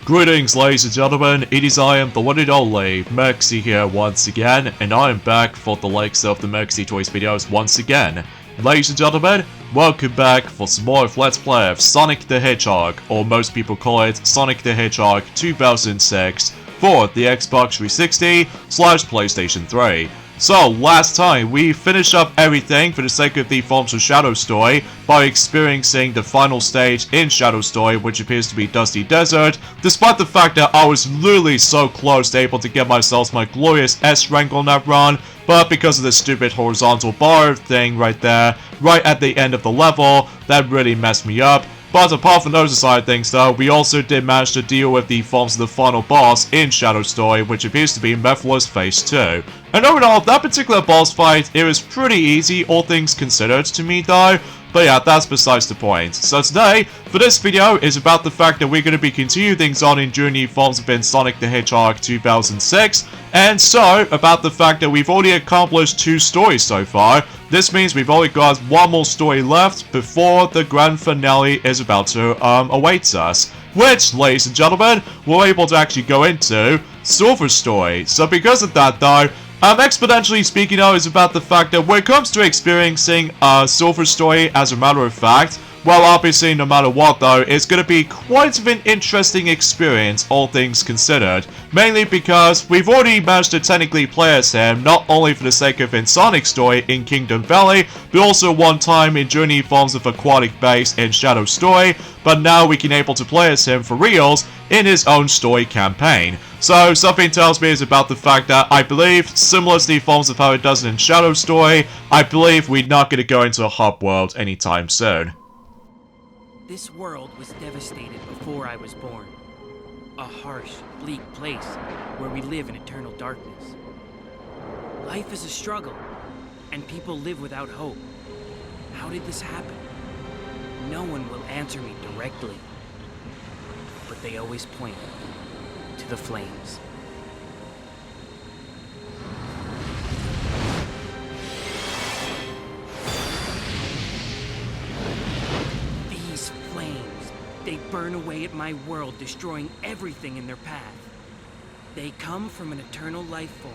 Greetings ladies and gentlemen, it is I am the one and only Mexi here once again, and I am back for the likes of the Mexi Toys videos once again. Ladies and gentlemen, welcome back for some more of Let's Play of Sonic the Hedgehog, or most people call it Sonic the Hedgehog 2006, for the Xbox 360/PlayStation 3. So, last time, we finished up everything for the sake of the Forms of Shadow story by experiencing the final stage in Shadow story, which appears to be Dusty Desert, despite the fact that I was literally so close to able to get myself my glorious S rank on that run, but because of this stupid horizontal bar thing right there, right at the end of the level, that really messed me up. But apart from those side things though, we also did manage to deal with the forms of the final boss in Shadow Story, which appears to be Mephiles Phase 2. And overall, that particular boss fight, it was pretty easy, all things considered to me though. But yeah, that's besides the point. So today, for this video, is about the fact that we're going to be continuing things on in Journey Forms within Sonic the Hedgehog 2006. And so, about the fact that we've already accomplished 2 stories so far. This means we've only got 1 more story left before the grand finale is about to await us. Which, ladies and gentlemen, we're able to actually go into Silver Story. So because of that though, exponentially speaking though, is about the fact that when it comes to experiencing Silver Story, as a matter of fact, well, obviously, no matter what though, it's going to be quite an interesting experience, all things considered. Mainly because we've already managed to technically play as him, not only for the sake of in Sonic Story in Kingdom Valley, but also one time in Journey Forms of Aquatic Base in Shadow Story, but now we can able to play as him for reals in his own story campaign. So, something tells me is about the fact that I believe, similar to the forms of how it does in Shadow Story, I believe we're not going to go into a hub world anytime soon. This world was devastated before I was born. A harsh, bleak place where we live in eternal darkness. Life is a struggle, and people live without hope. How did this happen? No one will answer me directly, but they always point to the flames. They burn away at my world, destroying everything in their path. They come from an eternal life form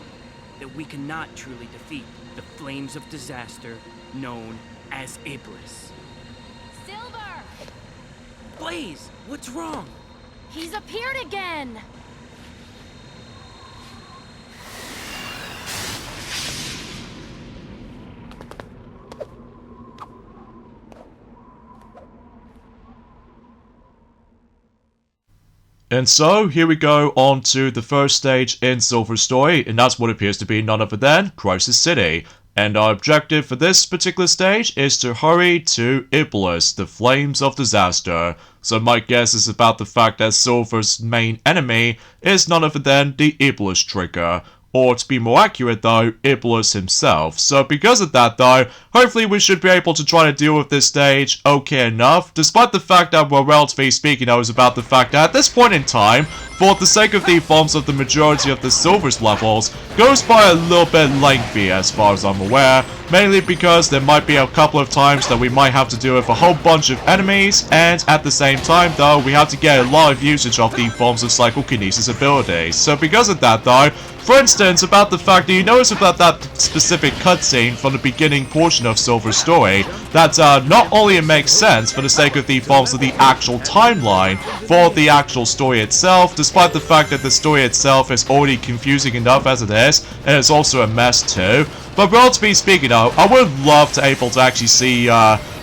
that we cannot truly defeat, the flames of disaster known as Iblis. Silver! Blaze, what's wrong? He's appeared again! And so, here we go on to the first stage in Silver Story, and that's what appears to be none other than Crisis City. And our objective for this particular stage is to hurry to Iblis, the Flames of Disaster. So my guess is about the fact that Silver's main enemy is none other than the Iblis Trigger. Or to be more accurate though, Iblis himself. So because of that though, hopefully we should be able to try to deal with this stage okay enough, despite the fact that, well, relatively speaking, I was about the fact that at this point in time, for the sake of the forms of the majority of the Silver's levels, goes by a little bit lengthy as far as I'm aware, mainly because there might be a couple of times that we might have to deal with a whole bunch of enemies, and at the same time though, we have to get a lot of usage of the forms of psychokinesis abilities. So because of that though, for instance, about the fact that you notice about that specific cutscene from the beginning portion of Silver Story, that not only it makes sense for the sake of the forms of the actual timeline for the actual story itself, despite the fact that the story itself is already confusing enough as it is, and it's also a mess too. But relatively speaking though, I would love to able to actually see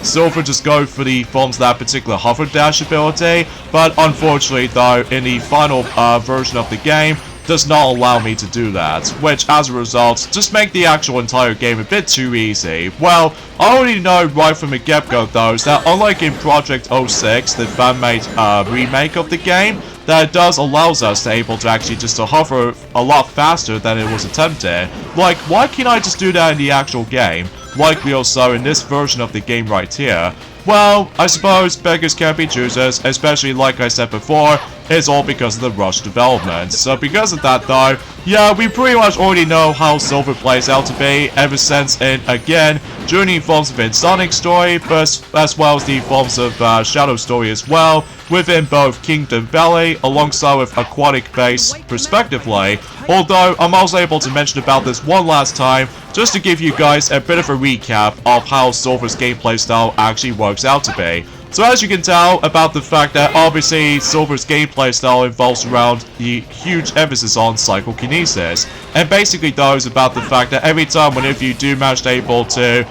Silver just go for the forms of that particular hover dash ability, but unfortunately though, in the final version of the game, does not allow me to do that, which as a result, just make the actual entire game a bit too easy. Well, I already know right from the get-go though, is that unlike in Project 06, the fan-made remake of the game, that it does allows us to able to actually just to hover a lot faster than it was attempted. Like, why can't I just do that in the actual game, like we also in this version of the game right here? Well, I suppose beggars can't be choosers, especially like I said before, it's all because of the rush development. So because of that though, yeah, we pretty much already know how Silver plays out to be ever since in, again, Journey Forms of Sonic Story, but as well as the Forms of Shadow Story as well. within both Kingdom Valley alongside with Aquatic Base respectively, although I'm also able to mention about this one last time just to give you guys a bit of a recap of how Silver's gameplay style actually works out to be. So as you can tell about the fact that obviously Silver's gameplay style involves around the huge emphasis on psychokinesis, and basically those about the fact that every time whenever you do manage able to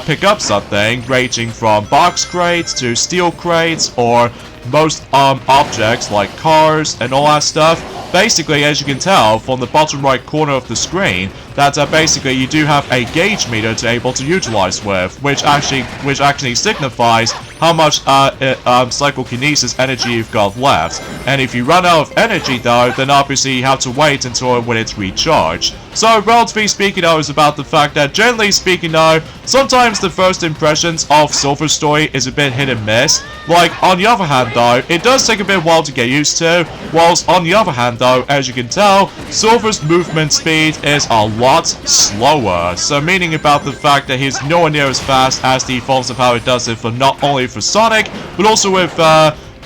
pick up something, ranging from box crates to steel crates or most objects like cars and all that stuff, basically as you can tell from the bottom right corner of the screen that basically you do have a gauge meter to able to utilize with, which actually signifies how much psychokinesis energy you've got left. And if you run out of energy though, then obviously you have to wait until when it's recharged. So relatively speaking though is about the fact that generally speaking though, sometimes the first impressions of Silver's story is a bit hit and miss. Like on the other hand though, it does take a bit while to get used to, whilst on the other hand though, as you can tell, Silver's movement speed is a lot slower. So meaning about the fact that he's nowhere near as fast as the forms of how it does it for not only for Sonic, but also with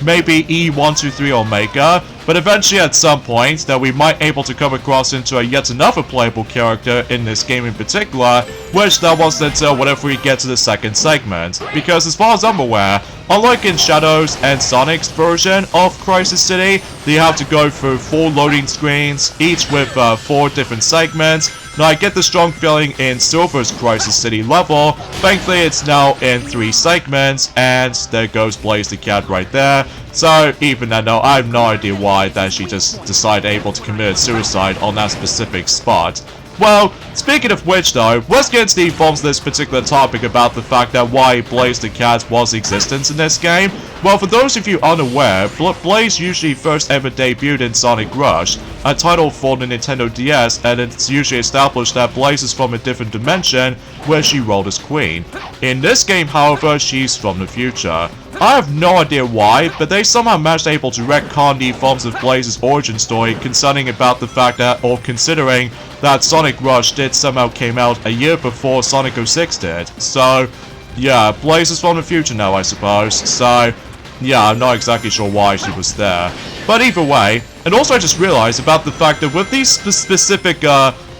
maybe E123 Omega, but eventually at some point that we might able to come across into yet another playable character in this game in particular, which that wasn't until whenever we get to the second segment, because as far as I'm aware, unlike in Shadows and Sonic's version of Crisis City, they have to go through 4 loading screens, each with 4 different segments. Now I get the strong feeling in Silver's Crisis City level, thankfully it's now in 3 segments, and there goes Blaze the Cat right there. So even though I have no idea why that she just decided able to commit suicide on that specific spot. Well, speaking of which though, let's get into the forms of this particular topic about the fact that why Blaze the Cat was existence in this game. Well, for those of you unaware, Blaze usually first ever debuted in Sonic Rush, a title for the Nintendo DS, and it's usually established that Blaze is from a different dimension where she rolled as Queen. In this game, however, she's from the future. I have no idea why, but they somehow managed able to retcon the forms of Blaze's origin story concerning about the fact that, or considering that Sonic Rush did somehow came out a year before Sonic 06 did. So, yeah, Blaze is from the future now, I suppose. So, yeah, I'm not exactly sure why she was there. But either way, and also I just realized about the fact that with these specific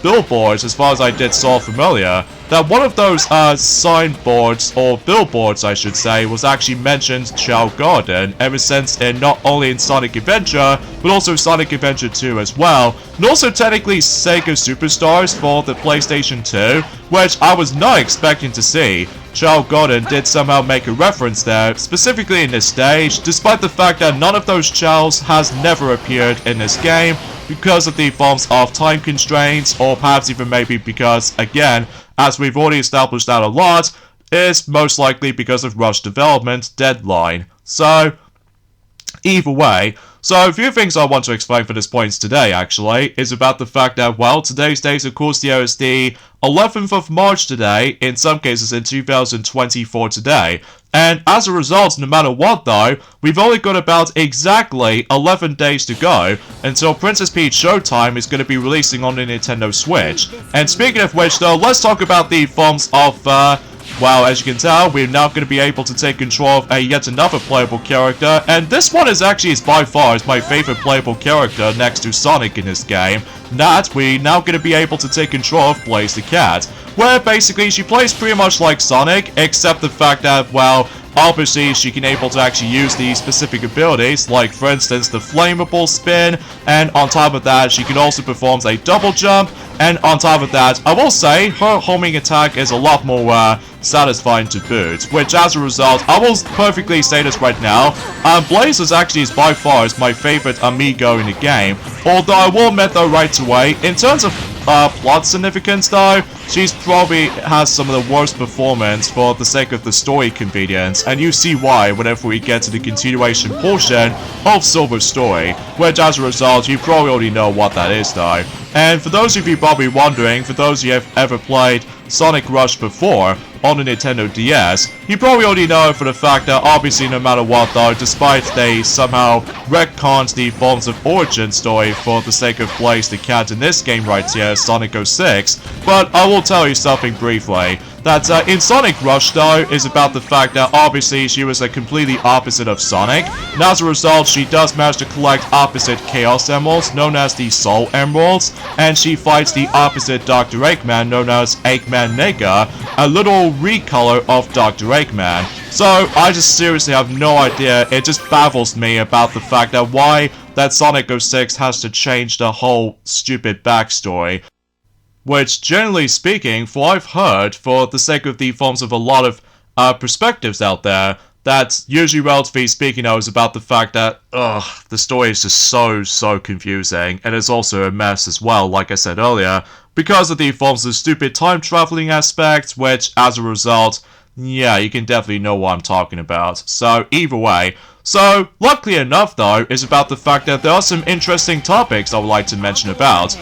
billboards, as far as I did saw familiar, that one of those signboards, or billboards I should say, was actually mentioned Chao Garden ever since in not only in Sonic Adventure, but also Sonic Adventure 2 as well, and also technically Sega Superstars for the PlayStation 2, which I was not expecting to see. Chao Garden did somehow make a reference there, specifically in this stage, despite the fact that none of those Chaos has never appeared in this game, because of the forms of time constraints, or perhaps even maybe because, again, as we've already established that a lot, is most likely because of Rush development deadline. So, either way, so a few things I want to explain for this point today, actually, is about the fact that, well, today's date, of course, here is the 11th of March today, in some cases in 2024 today. And as a result, no matter what though, we've only got about exactly 11 days to go until Princess Peach Showtime is going to be releasing on the Nintendo Switch. And speaking of which though, let's talk about the forms of, well, as you can tell, we're now going to be able to take control of yet another playable character, and this one is actually by far my favorite playable character next to Sonic in this game. That we're now going to be able to take control of Blaze the Cat, where basically she plays pretty much like Sonic, except the fact that, well, obviously she can able to actually use these specific abilities, like for instance the flammable spin, and on top of that she can also perform a double jump, and on top of that I will say her homing attack is a lot more satisfying to boot, which as a result, I will perfectly say this right now, Blaze is actually by far my favorite amigo in the game, although I will admit though right away, in terms of plot significance though, she's probably has some of the worst performance for the sake of the story convenience, and you see why whenever we get to the continuation portion of Silver's story, which as a result, you probably already know what that is though. And for those of you probably wondering, for those of you who have ever played Sonic Rush before on the Nintendo DS, you probably already know for the fact that obviously no matter what though, despite they somehow retconned the forms of origin story for the sake of Blaze the Cat in this game right here, Sonic 06, but I will tell you something briefly. that in Sonic Rush, though, is about the fact that obviously she was a completely opposite of Sonic, and as a result, she does manage to collect opposite Chaos Emeralds, known as the Soul Emeralds, and she fights the opposite Dr. Eggman, known as Eggman Nega, a little recolor of Dr. Eggman. So, I just seriously have no idea, it just baffles me about the fact that why that Sonic 06 has to change the whole stupid backstory. Which, generally speaking, for what I've heard, for the sake of the forms of a lot of perspectives out there, that usually, relatively speaking, is about the fact that, the story is just so confusing, and it's also a mess as well, like I said earlier, because of the forms of stupid time traveling aspects, which, as a result, yeah, you can definitely know what I'm talking about. So, either way. So, luckily enough, though, is about the fact that there are some interesting topics I would like to mention about.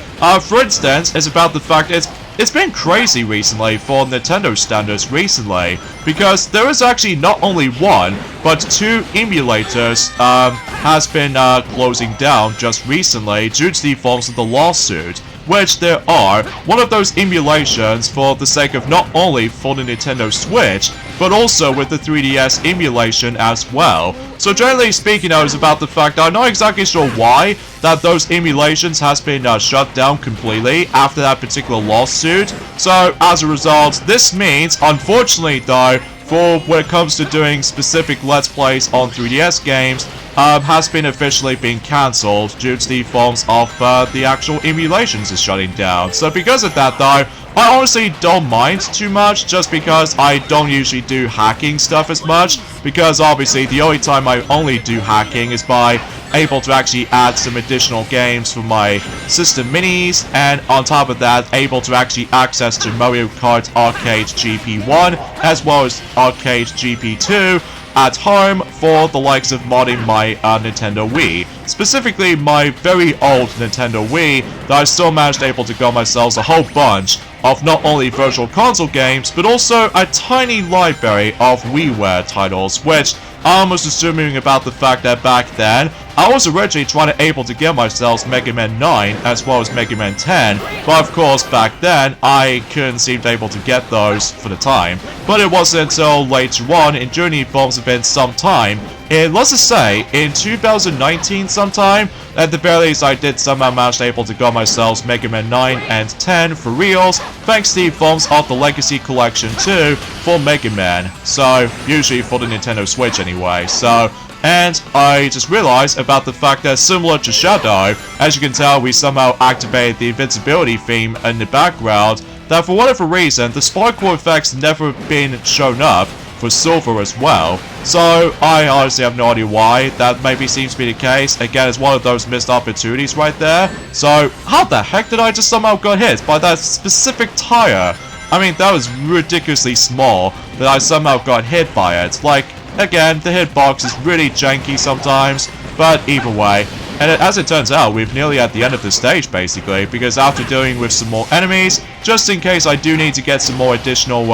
For instance, is about the fact that it's been crazy recently for Nintendo standards recently, because there is actually not only one, but two emulators has been closing down just recently due to the forms of the lawsuit. Which there are, one of those emulations for the sake of not only for the Nintendo Switch, but also with the 3DS emulation as well. So generally speaking, it's about the fact that I'm not exactly sure why that those emulations has been shut down completely after that particular lawsuit. So as a result, this means, unfortunately though, for when it comes to doing specific Let's Plays on 3DS games, has been officially been cancelled due to the forms of the actual emulations is shutting down. So because of that though, I honestly don't mind too much, just because I don't usually do hacking stuff as much, because obviously the only time I only do hacking is by able to actually add some additional games for my system minis, and on top of that, able to actually access to Mario Kart Arcade GP1 as well as Arcade GP2 at home for the likes of modding my Nintendo Wii. Specifically, my very old Nintendo Wii that I still managed able to go myself a whole bunch of not only virtual console games, but also a tiny library of WiiWare titles, which I was assuming about the fact that back then, I was originally trying to able to get myself Mega Man 9 as well as Mega Man 10, but of course back then I couldn't seem to able to get those for the time. But it wasn't until later on, in during the forms of some time, let's just say in 2019 sometime, at the very least I did somehow manage to able to get myself Mega Man 9 and 10 for reals, thanks to the forms of the Legacy Collection 2 for Mega Man. So, usually for the Nintendo Switch anyway. So, and I just realized about the fact that similar to Shadow, as you can tell we somehow activated the invincibility theme in the background, that for whatever reason the sparkle effects never been shown up for Silver as well. So I honestly have no idea why that maybe seems to be the case. Again, it's one of those missed opportunities right there. So how the heck did I just somehow get hit by that specific tire? I mean, that was ridiculously small that I somehow got hit by it. Like, again, the hitbox is really janky sometimes, but either way. And as it turns out, we're nearly at the end of the stage, basically, because after dealing with some more enemies, just in case I do need to get some more additional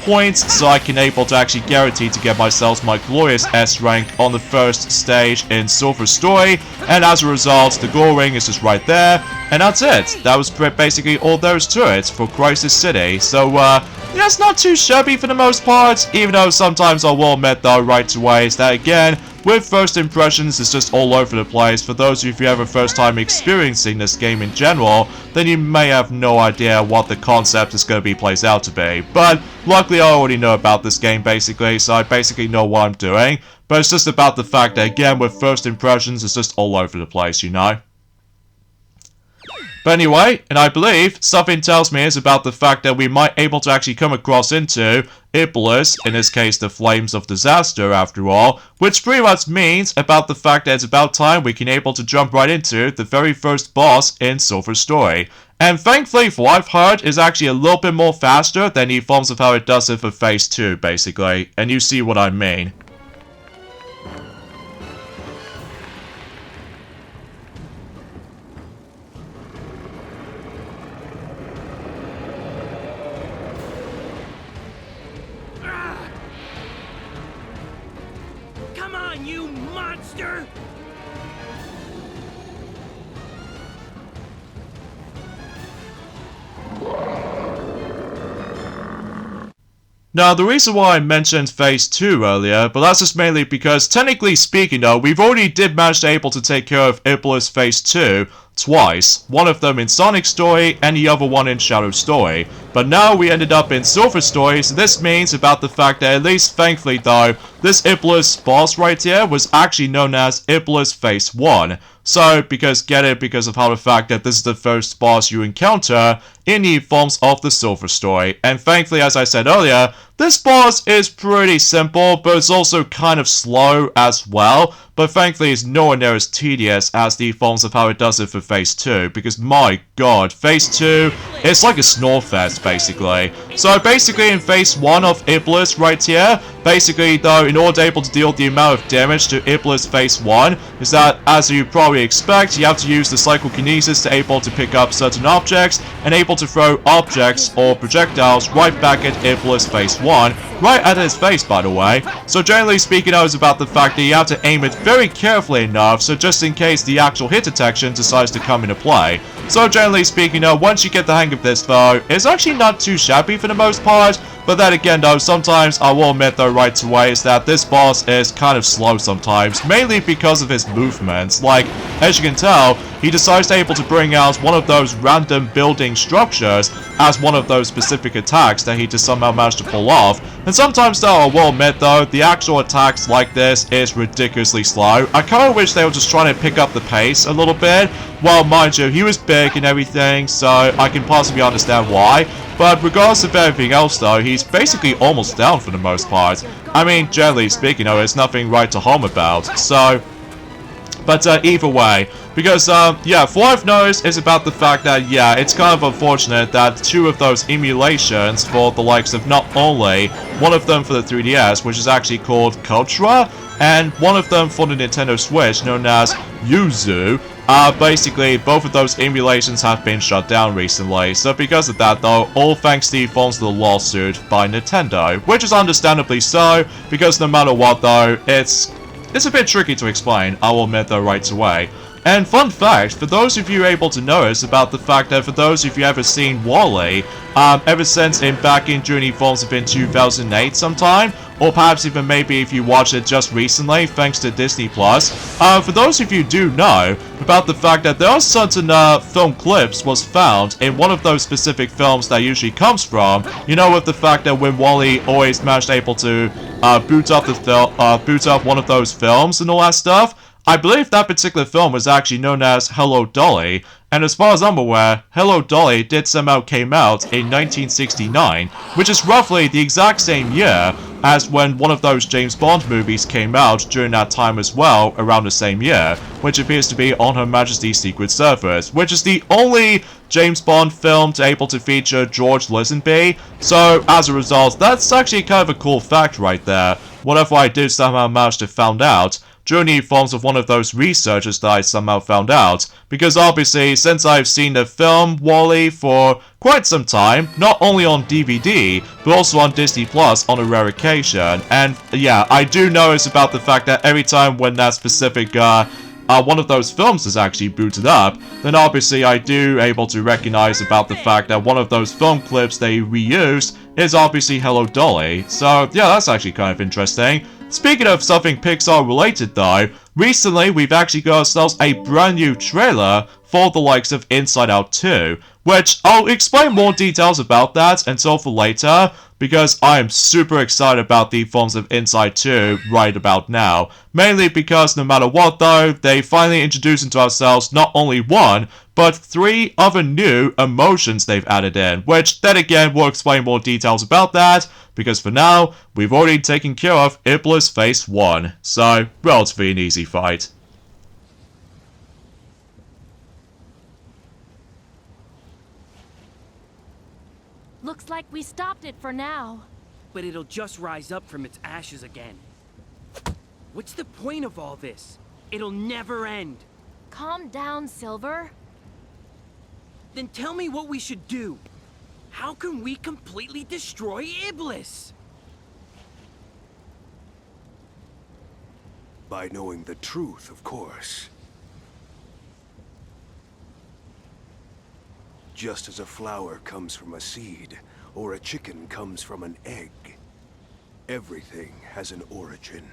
points, so I can able to actually guarantee to get myself my glorious S rank on the first stage in Silver Story, and as a result, the gold ring is just right there, and that's it. That was basically all there is to it for Crisis City. So, yeah, it's not too shabby for the most part, even though sometimes I will admit though right away is that again, with first impressions, it's just all over the place. For those of you who have a first time experiencing this game in general, then you may have no idea what the concept is going to be plays out to be. But luckily I already know about this game basically, so I basically know what I'm doing. But it's just about the fact that again, with first impressions, it's just all over the place, you know? But anyway, and I believe something tells me is about the fact that we might able to actually come across into Iblis, in this case the Flames of Disaster after all, which pretty much means about the fact that it's about time we can able to jump right into the very first boss in Silver Story. And thankfully, for what I've heard, is actually a little bit more faster than the forms of how it does it for Phase 2, basically, and you see what I mean. Come on, you monster! Now, the reason why I mentioned Phase 2 earlier, but that's just mainly because, technically speaking though, we've already did manage to able to take care of Iblis Phase 2 twice. One of them in Sonic Story, and the other one in Shadow Story. But now we ended up in Silver Story, so this means about the fact that, at least thankfully though, this Iblis boss right here was actually known as Iblis Phase 1. So, because of how the fact that this is the first boss you encounter in the forms of the Silver Story. And thankfully, as I said earlier, this boss is pretty simple, but it's also kind of slow as well. But thankfully, it's nowhere near as tedious as the forms of how it does it for Phase 2. Because my god, Phase 2, it's like a snore fest, basically. So basically, in Phase 1 of Iblis right here, basically though, in order to able to deal the amount of damage to Iblis Phase 1, is that, as you probably expect, you have to use the psychokinesis to able to pick up certain objects, and able to throw objects or projectiles right back at Iblis Phase 1, right at his face, by the way. So generally speaking, I was about the fact that you have to aim it very carefully enough, so just in case the actual hit detection decides to come into play. So generally speaking, once you get the hang of this though, it's actually not too shabby for the most part. But then again though, sometimes I will admit though right away is that this boss is kind of slow sometimes, mainly because of his movements. Like, as you can tell, he decides to able to bring out one of those random building structures as one of those specific attacks that he just somehow managed to pull off. And sometimes though, I will admit though, the actual attacks like this is ridiculously slow. I kind of wish they were just trying to pick up the pace a little bit. Well, mind you, he was big and everything, so I can possibly understand why. But regardless of everything else though, he's basically almost down for the most part. I mean, generally speaking though, there's nothing right to home about, so... But either way, because, yeah, for what I've noticed is about the fact that, yeah, it's kind of unfortunate that two of those emulations for the likes of not only one of them for the 3DS, which is actually called Cultura, and one of them for the Nintendo Switch, known as Yuzu, basically, both of those emulations have been shut down recently. So because of that, though, all thanks to the forms of the lawsuit by Nintendo, which is understandably so, because no matter what, though, it's a bit tricky to explain, I will admit though right away. And fun fact, for those of you able to notice about the fact that for those of you ever seen WALL-E, ever since back in during the forms of in 2008 sometime, or perhaps even maybe if you watched it just recently thanks to Disney+, for those of you do know about the fact that there are certain film clips was found in one of those specific films that usually comes from, with the fact that when WALL-E always managed able to boot up one of those films and all that stuff. I believe that particular film was actually known as Hello Dolly, and as far as I'm aware, Hello Dolly did somehow came out in 1969, which is roughly the exact same year as when one of those James Bond movies came out during that time as well, around the same year, which appears to be On Her Majesty's Secret Service, which is the only James Bond film to able to feature George Lazenby. So as a result, that's actually kind of a cool fact right there, whatever I did somehow manage to find out during the forms of one of those researchers that I somehow found out, because obviously since I've seen the film WALL-E for quite some time, not only on DVD, but also on Disney Plus on a rare occasion, and yeah, I do notice about the fact that every time when that specific one of those films is actually booted up, then obviously I do able to recognize about the fact that one of those film clips they reused is obviously Hello Dolly. So yeah, that's actually kind of interesting. Speaking of something Pixar related though, recently we've actually got ourselves a brand new trailer for the likes of Inside Out 2, which I'll explain more details about that until for later, because I am super excited about the forms of Inside 2 right about now. Mainly because no matter what though, they finally introduced into ourselves not only one, but 3 other new emotions they've added in, which then again we'll explain more details about that, because for now, we've already taken care of Iblis Phase 1, so relatively an easy fight. Looks like we stopped it for now. But it'll just rise up from its ashes again. What's the point of all this? It'll never end. Calm down, Silver. Then tell me what we should do. How can we completely destroy Iblis? By knowing the truth, of course. Just as a flower comes from a seed, or a chicken comes from an egg, Everything has an origin.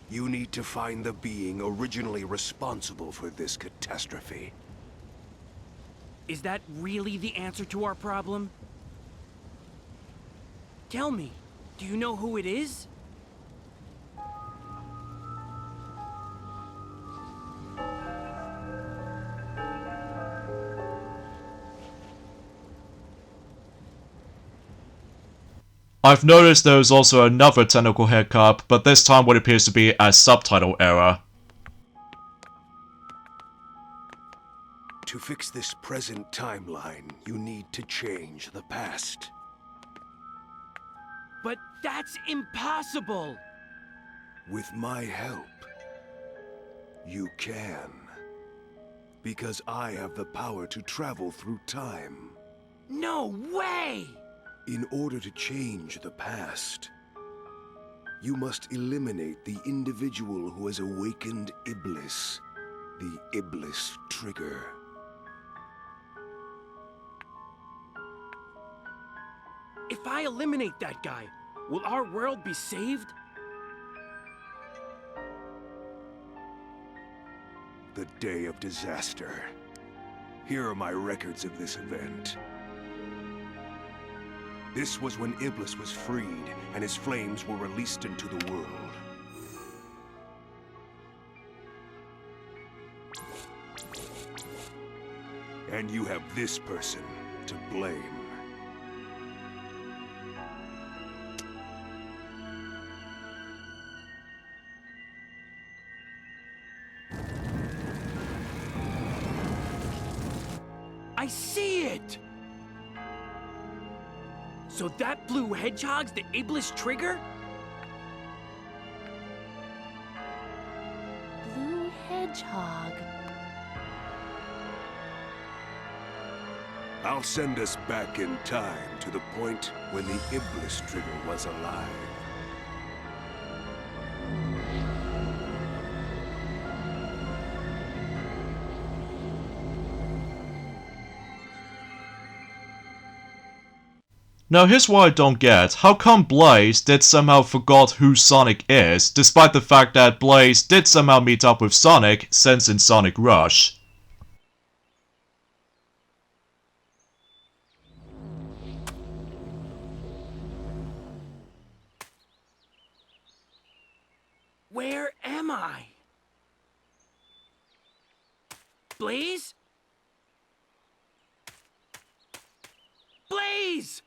You need to find the being originally responsible for this catastrophe. Is that really the answer to our problem? Tell me, do you know who it is? I've noticed there is also another technical hiccup, but this time what appears to be a subtitle error. To fix this present timeline, you need to change the past. But that's impossible! With my help, you can. Because I have the power to travel through time. No way! In order to change the past, you must eliminate the individual who has awakened Iblis, the Iblis trigger. If I eliminate that guy, will our world be saved? The day of disaster. Here are my records of this event. This was when Iblis was freed, and his flames were released into the world. And you have this person to blame. I see it! So that blue hedgehog's the Iblis trigger? Blue Hedgehog. I'll send us back in time to the point when the Iblis trigger was alive. Now here's what I don't get. How come Blaze did somehow forgot who Sonic is, despite the fact that Blaze did somehow meet up with Sonic since in Sonic Rush? Where am I? Blaze? Blaze!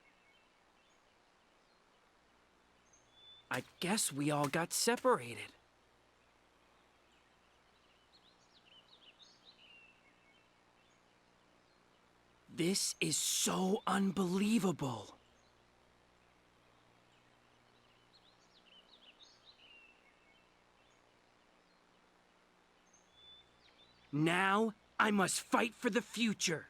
I guess we all got separated. This is so unbelievable. Now, I must fight for the future.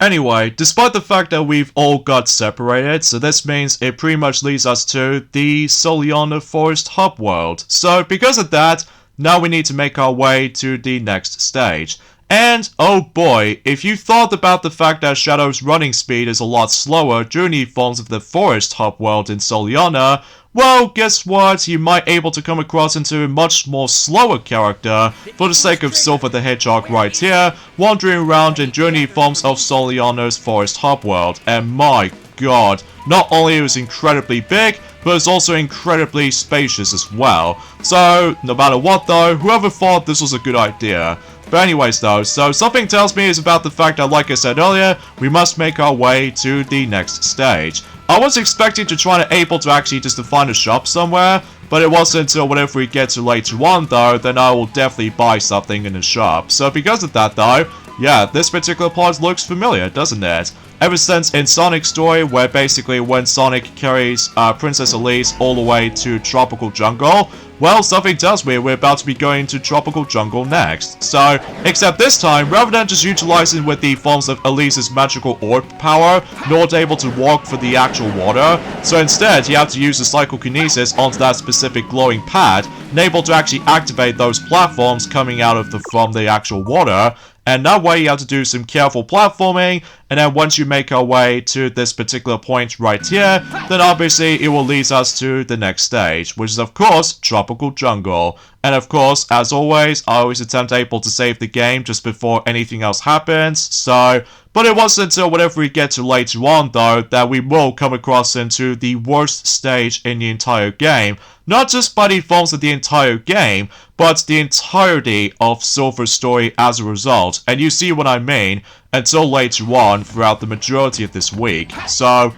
Anyway, despite the fact that we've all got separated, so this means it pretty much leads us to the Soliana Forest Hub world. So because of that, now we need to make our way to the next stage. And, oh boy, if you thought about the fact that Shadow's running speed is a lot slower during the forms of the Forest Hub world in Soliana, well, guess what? You might able to come across into a much more slower character for the sake of Silver the Hedgehog right here, wandering around in journey forms of Soliana's Forest Hub world. And my god, not only is it incredibly big, but it's also incredibly spacious as well. So, no matter what though, whoever thought this was a good idea. But anyways though, so something tells me is about the fact that, like I said earlier, we must make our way to the next stage. I was expecting to try to able to actually just to find a shop somewhere, but it wasn't until whenever we get to later on though, then I will definitely buy something in the shop. So because of that though, yeah, this particular plot looks familiar, doesn't it? Ever since in Sonic's story, where basically when Sonic carries Princess Elise all the way to Tropical Jungle, well, something tells me we're about to be going to Tropical Jungle next. So, except this time, rather than just utilizing with the forms of Elise's magical orb power, not able to walk for the actual water, so instead you have to use the psychokinesis onto that specific glowing pad, and able to actually activate those platforms coming out of from the actual water, and that way you have to do some careful platforming, and then once you make our way to this particular point right here, then obviously it will lead us to the next stage, which is of course Tropical Jungle. And of course, as always, I always attempt able to save the game just before anything else happens, so... But it wasn't until whenever we get to later on, though, that we will come across into the worst stage in the entire game. Not just by the forms of the entire game, but the entirety of Silver's story as a result. And you see what I mean, until later on throughout the majority of this week. So...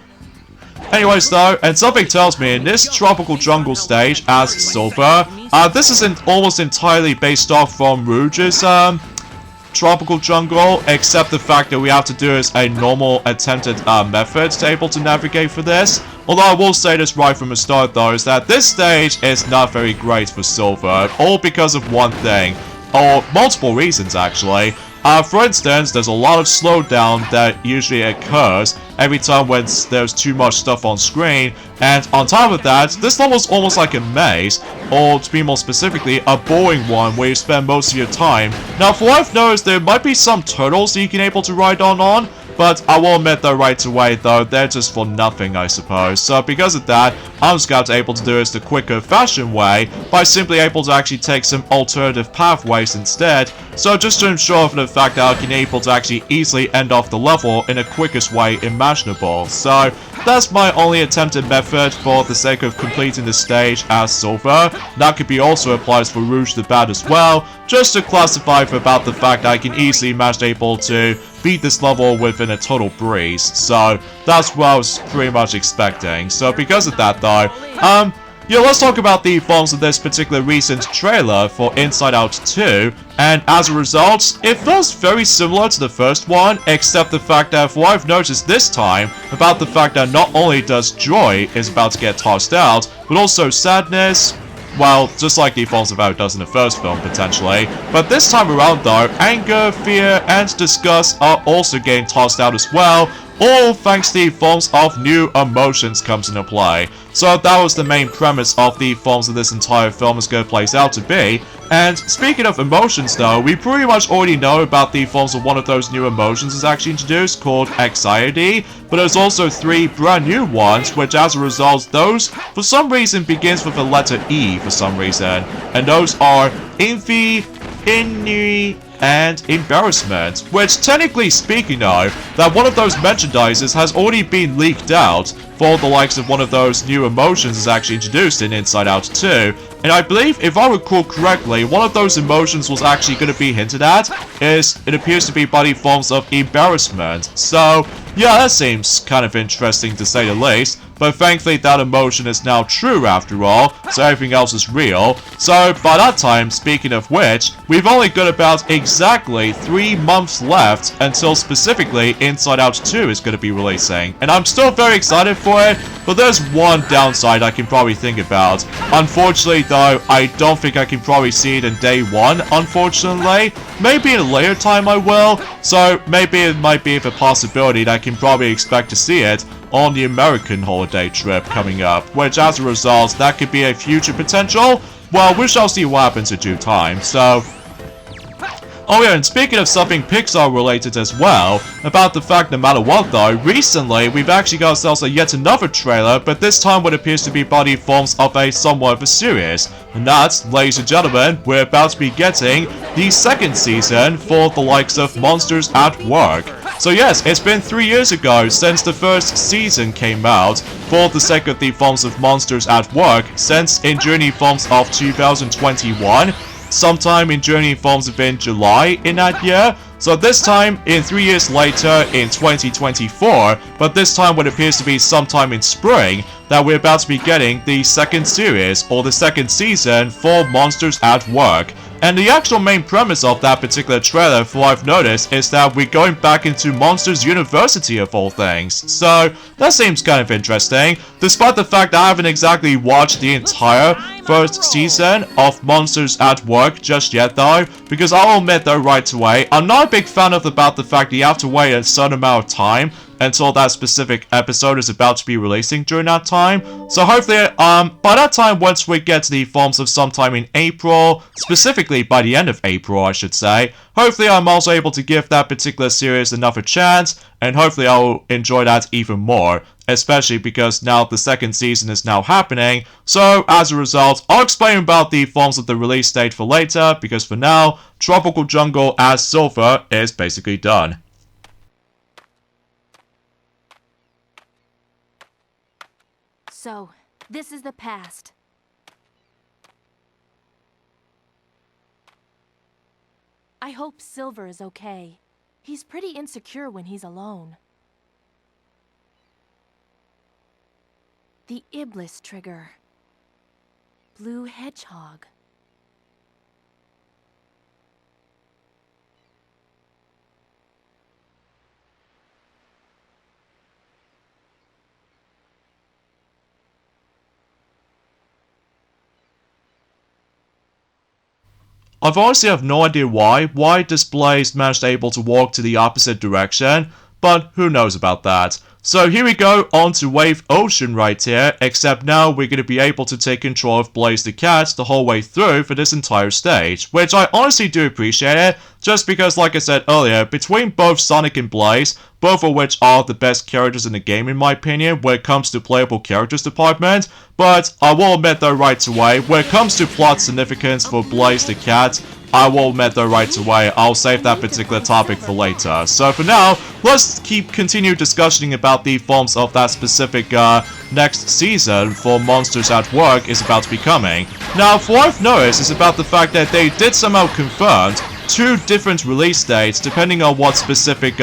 Anyways though, and something tells me in this Tropical Jungle stage as Silver, this isn't almost entirely based off from Rouge's, Tropical Jungle, except the fact that we have to do is a normal attempted method to able to navigate for this. Although I will say this right from the start though, is that this stage is not very great for Silver, all because of one thing, or multiple reasons actually. For instance, there's a lot of slowdown that usually occurs every time when there's too much stuff on screen, and on top of that, this level's almost like a maze, or to be more specifically, a boring one where you spend most of your time. Now, for what I've noticed, there might be some turtles that you can able to ride on, but I will admit though right away though, they're just for nothing I suppose. So because of that, I'm just able to do this the quicker fashion way by simply able to actually take some alternative pathways instead. So just to ensure for the fact that I can able to actually easily end off the level in the quickest way imaginable. So that's my only attempted method for the sake of completing the stage as Silver. That could be also applied for Rouge the Bad as well, just to classify for about the fact that I can easily imagine able to beat this level within a total breeze. So that's what I was pretty much expecting. So because of that though, yeah, let's talk about the forms of this particular recent trailer for Inside Out 2, and as a result, it feels very similar to the first one, except the fact that for what I've noticed this time, about the fact that not only does joy is about to get tossed out, but also sadness, well, just like the forms of how it does in the first film, potentially. But this time around though, anger, fear, and disgust are also getting tossed out as well, all thanks to the forms of new emotions comes into play. So that was the main premise of the forms of this entire film is going to play out to be. And speaking of emotions though, we pretty much already know about the forms of one of those new emotions is actually introduced called anxiety, but there's also 3 brand new ones, which as a result, those for some reason begins with the letter E for some reason. And those are envy, envy, and embarrassment, which technically speaking though, that one of those merchandises has already been leaked out for the likes of one of those new emotions is actually introduced in Inside Out 2, and I believe if I recall correctly, one of those emotions was actually going to be hinted at is, it appears to be body forms of embarrassment. So yeah, that seems kind of interesting to say the least, but thankfully that emotion is now true after all, so everything else is real. So by that time, speaking of which, we've only got about exactly 3 months left until specifically Inside Out 2 is going to be releasing, and I'm still very excited for it, but there's one downside I can probably think about. Unfortunately though, I don't think I can probably see it in day 1, unfortunately. Maybe in a later time I will, so maybe it might be a possibility that I can probably expect to see it on the American holiday trip coming up, which as a result, that could be a future potential. Well, we shall see what happens in due time, so... Oh yeah, and speaking of something Pixar related as well, about the fact no matter what though, recently we've actually got ourselves yet another trailer, but this time what appears to be body forms of a somewhat of a series. And that's, ladies and gentlemen, we're about to be getting the 2nd season for the likes of Monsters at Work. So yes, it's been 3 years ago since the first season came out for the sake of the forms of Monsters at Work, since in Journey forms of 2021, sometime in Journey forms of in July in that year. So this time, in 3 years later, in 2024, but this time what appears to be sometime in spring, that we're about to be getting the 2nd series, or the 2nd season, for Monsters at Work. And the actual main premise of that particular trailer, for what I've noticed, is that we're going back into Monsters University of all things. So, that seems kind of interesting, despite the fact that I haven't exactly watched the entire first season of Monsters at Work just yet though, because I'll admit though right away, I'm not a big fan of about the fact that you have to wait a certain amount of time until that specific episode is about to be releasing during that time. So hopefully, by that time, once we get to the forms of sometime in April, specifically by the end of April, I should say, hopefully I'm also able to give that particular series another chance, and hopefully I'll enjoy that even more, especially because now the second season is now happening. So as a result, I'll explain about the forms of the release date for later, because for now, Tropical Jungle as Silver is basically done. So, this is the past. I hope Silver is okay. He's pretty insecure when he's alone. The Iblis trigger. Blue Hedgehog. I've honestly have no idea why Displays managed able to walk to the opposite direction, but who knows about that. So here we go on to Wave Ocean right here, except now we're going to be able to take control of Blaze the Cat the whole way through for this entire stage, which I honestly do appreciate it, just because like I said earlier, between both Sonic and Blaze, both of which are the best characters in the game in my opinion when it comes to playable characters department, but I will admit though right away, when it comes to plot significance for Blaze the Cat, I will admit though right away, I'll save that particular topic for later. So for now, let's continue discussing about the forms of that specific next season for Monsters at Work is about to be coming. Now, for what I've noticed is about the fact that they did somehow confirm 2 different release dates depending on what specific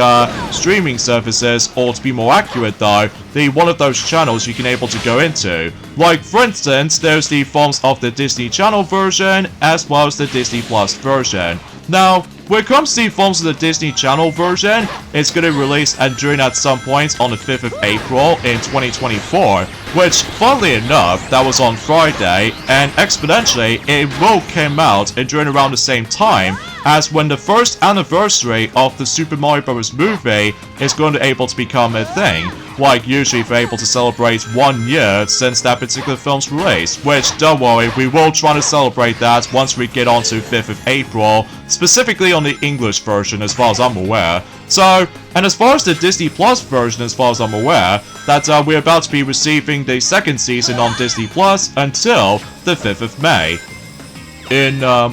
streaming services, or to be more accurate though, the one of those channels you can able to go into. Like for instance, there's the forms of the Disney Channel version as well as the Disney Plus version. Now, when it comes to the forms of the Disney Channel version, it's going to release during at some point on the 5th of April in 2024, which, funnily enough, that was on Friday, and exponentially, it will come out during around the same time as when the first anniversary of the Super Mario Bros. Movie is going to able to become a thing. Like usually if we're able to celebrate 1 year since that particular film's release, which don't worry, we will try to celebrate that once we get on to 5th of April, specifically on the English version as far as I'm aware. So, and as far as the Disney Plus version as far as I'm aware, that we're about to be receiving the second season on Disney Plus until the 5th of May.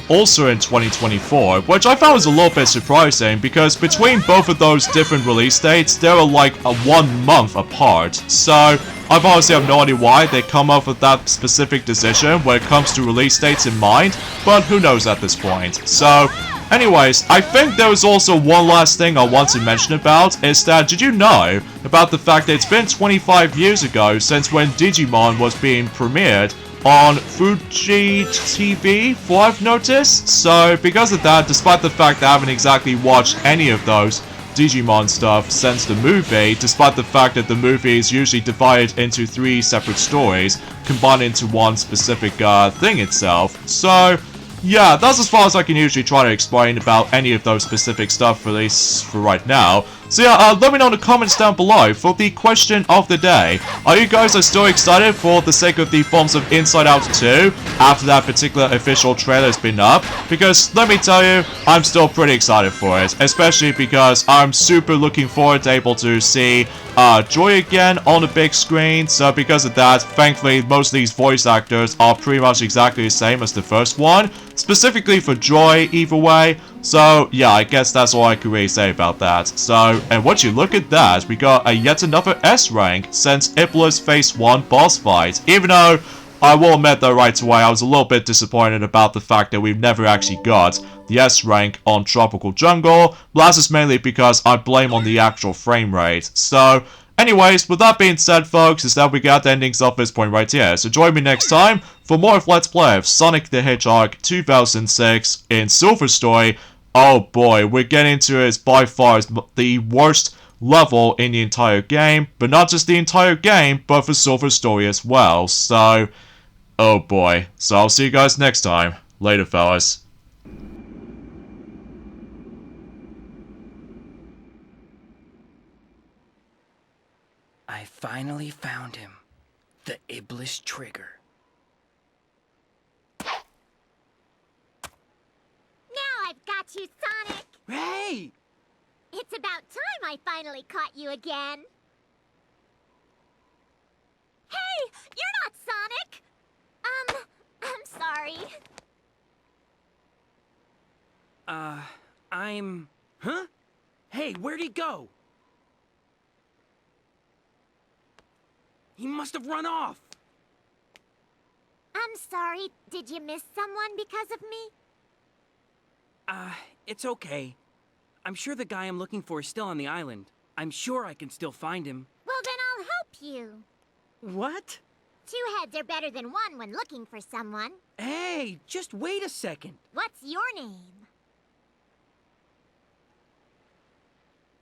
Also in 2024, which I found was a little bit surprising because between both of those different release dates, they were like 1 month apart. So I've honestly have no idea why they come up with that specific decision when it comes to release dates in mind, but who knows at this point. So anyways, I think there was also one last thing I want to mention about, is that did you know about the fact that it's been 25 years ago since when Digimon was being premiered on Fuji TV, for what I've noticed? So because of that, despite the fact that I haven't exactly watched any of those Digimon stuff since the movie, despite the fact that the movie is usually divided into 3 separate stories, combined into one specific thing itself. So yeah, that's as far as I can usually try to explain about any of those specific stuff for this for right now. So yeah, let me know in the comments down below for the question of the day. Are you guys still excited for the sake of the forms of Inside Out 2 after that particular official trailer has been up? Because let me tell you, I'm still pretty excited for it, especially because I'm super looking forward to able to see Joy again on the big screen. So because of that, thankfully most of these voice actors are pretty much exactly the same as the first one, specifically for Joy either way. So yeah, I guess that's all I could really say about that. So, and once you look at that, we got a yet another S rank since Iblis Phase 1 boss fight. Even though, I will admit though right away, I was a little bit disappointed about the fact that we've never actually got the S rank on Tropical Jungle. But that's just mainly because I blame on the actual frame rate. So, anyways, with that being said, folks, is that we got the endings of this point right here. So join me next time for more of Let's Play of Sonic the Hedgehog 2006 in Silver Story. Oh boy, we're getting into it by far the worst level in the entire game, but not just the entire game, but for Silver Story as well. So, oh boy. So I'll see you guys next time. Later, fellas. I finally found him. The Iblis trigger. Now I've got you, Sonic! Hey! It's about time I finally caught you again. Hey! You're not Sonic! I'm sorry. Huh? Hey, where'd he go? He must have run off! I'm sorry. Did you miss someone because of me? It's okay. I'm sure the guy I'm looking for is still on the island. I'm sure I can still find him. Well, then I'll help you. What? 2 heads are better than 1 when looking for someone. Hey, just wait a second. What's your name?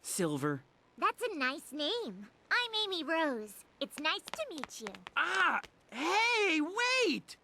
Silver. That's a nice name. I'm Amy Rose. It's nice to meet you. Ah! Hey, wait!